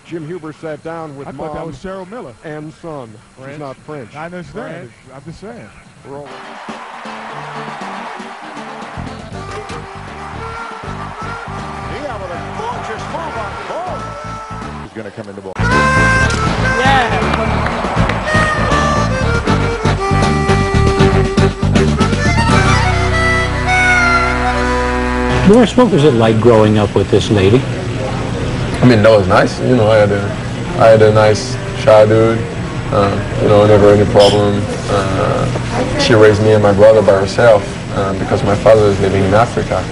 Jim Huber sat down with I mom thought that was Cheryl Miller. and son. French. She's not French. I understand. French. I'm just saying. Roll. Diaw with a gorgeous move on ball. He's going to come in the ball. Boris, what was it like growing up with this lady? I mean, that was nice. You know, I had a nice childhood. You know, never any problem. She raised me and my brother by herself because my father is living in Africa.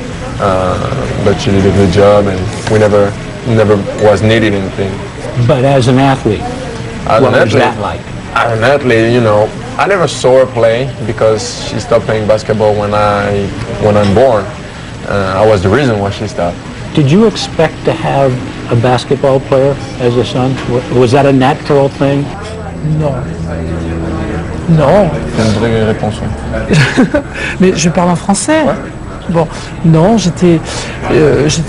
But she did a good job, and we never was needed anything. But as an athlete, what was that like? As an athlete, you know, I never saw her play because she stopped playing basketball when I'm born. I was the reason why she stopped. Did you expect to have a basketball player as a son? Was that a natural thing? Non. Non. C'est une vraie réponse. Mais je parle en français. Ouais. Bon, non, j'étais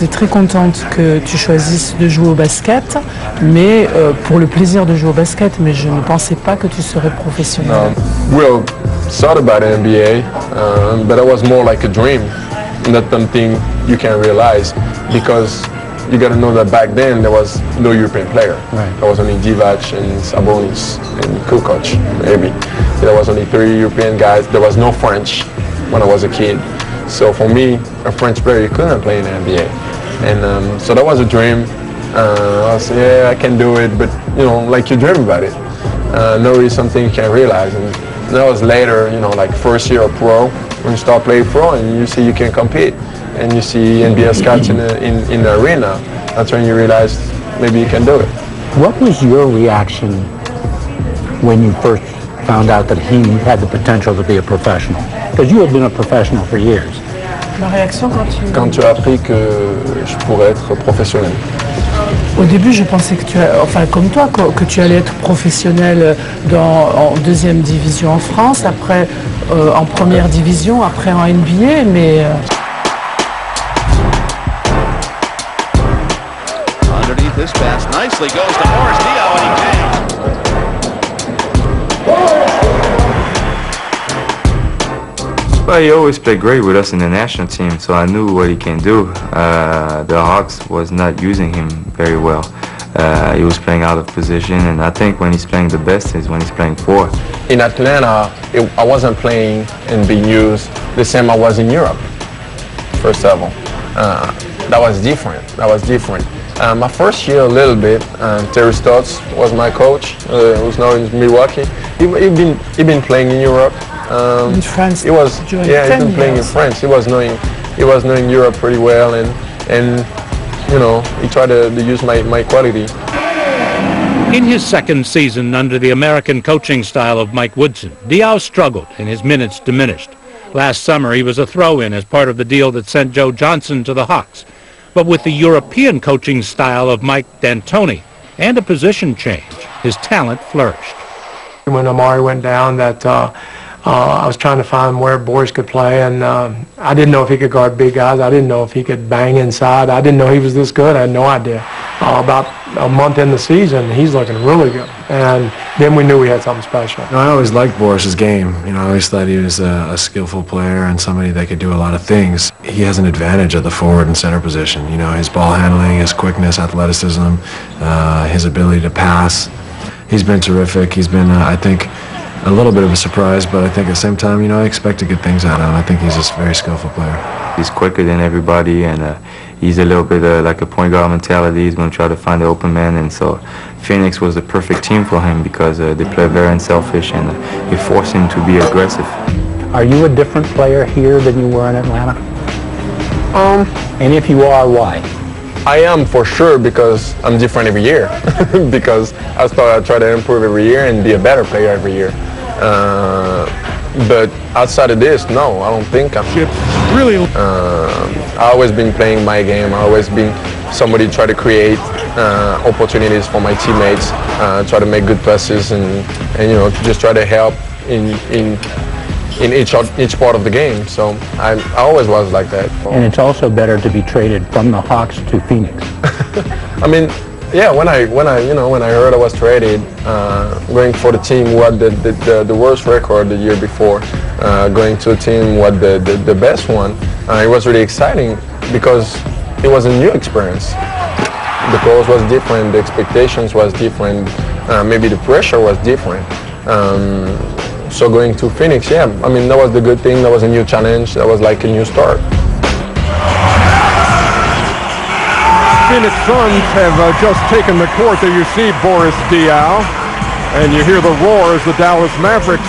très contente que tu choisisses de jouer au basket, mais pour le plaisir de jouer au basket, mais je ne pensais pas que tu serais professionnel. Well, thought about the NBA, but it was more like a dream, not something you can realize, because you got to know that back then there was no European player. Right. There was only Divac and Sabonis and Kukoc, maybe. There was only 3 European guys. There was no French when I was a kid. So for me, a French player, you couldn't play in the NBA. And so that was a dream. I was, yeah, I can do it, but you know, like you dream about it. Not really something you can realize. And that was later, you know, like first year of pro, when you start playing pro and you see you can compete. And you see NBA scouts in the arena, that's when you realize maybe you can do it. What was your reaction when you first found out that he had the potential to be a professional? Because you had been a professional for years. Ma réaction Quand tu as appris que je pourrais être professionnel? Au début, je pensais que comme toi, que tu allais être professionnel en 2e division en France, après en 1re division, après en NBA, mais... Underneath this pass nicely goes to Boris Diaw, and he pays. Well, he always played great with us in the national team, so I knew what he can do. The Hawks was not using him very well. He was playing out of position, and I think when he's playing the best is when he's playing 4. In Atlanta, I wasn't playing and being used the same I was in Europe, first of all. That was different. My first year a little bit, Terry Stotts was my coach, who's now in Milwaukee. He'd been playing in Europe. In France, he's been playing in France. He was knowing Europe pretty well, and you know, he tried to use my quality. In his second season under the American coaching style of Mike Woodson, Diaw struggled and his minutes diminished. Last summer he was a throw-in as part of the deal that sent Joe Johnson to the Hawks. But with the European coaching style of Mike D'Antoni and a position change, his talent flourished. When Amari went down, I was trying to find where Boris could play, and I didn't know if he could guard big guys. I didn't know if he could bang inside. I didn't know he was this good. I had no idea. About a month in the season, he's looking really good, and then we knew we had something special. You know, I always liked Boris's game. You know, I always thought he was a skillful player and somebody that could do a lot of things. He has an advantage at the forward and center position. You know, his ball handling, his quickness, athleticism, his ability to pass. He's been terrific. He's been, I think, a little bit of a surprise, but I think at the same time, you know, I expect good things out of him. I think he's a very skillful player. He's quicker than everybody, and he's a little bit like a point guard mentality. He's going to try to find the open man, and so Phoenix was the perfect team for him because they play very unselfish, and it forced him to be aggressive. Are you a different player here than you were in Atlanta? And if you are, why? I am for sure, because I'm different every year. Because I try to improve every year and be a better player every year. But outside of this, no, I don't think I'm. Really? I always been playing my game. I always been somebody try to create opportunities for my teammates, try to make good passes, and you know, just try to help in each part of the game. So I always was like that. And it's also better to be traded from the Hawks to Phoenix. I mean, Yeah, when I heard I was traded, going for the team who had the worst record the year before, going to a team who had the best one, it was really exciting because it was a new experience. The goals was different, the expectations was different, maybe the pressure was different. So going to Phoenix, yeah, I mean, that was the good thing. That was a new challenge. That was like a new start. Phoenix Suns have just taken the court. There you see Boris Diaw, and you hear the roar as the Dallas Mavericks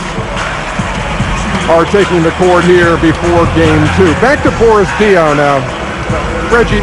are taking the court here before Game 2. Back to Boris Diaw now. Reggie,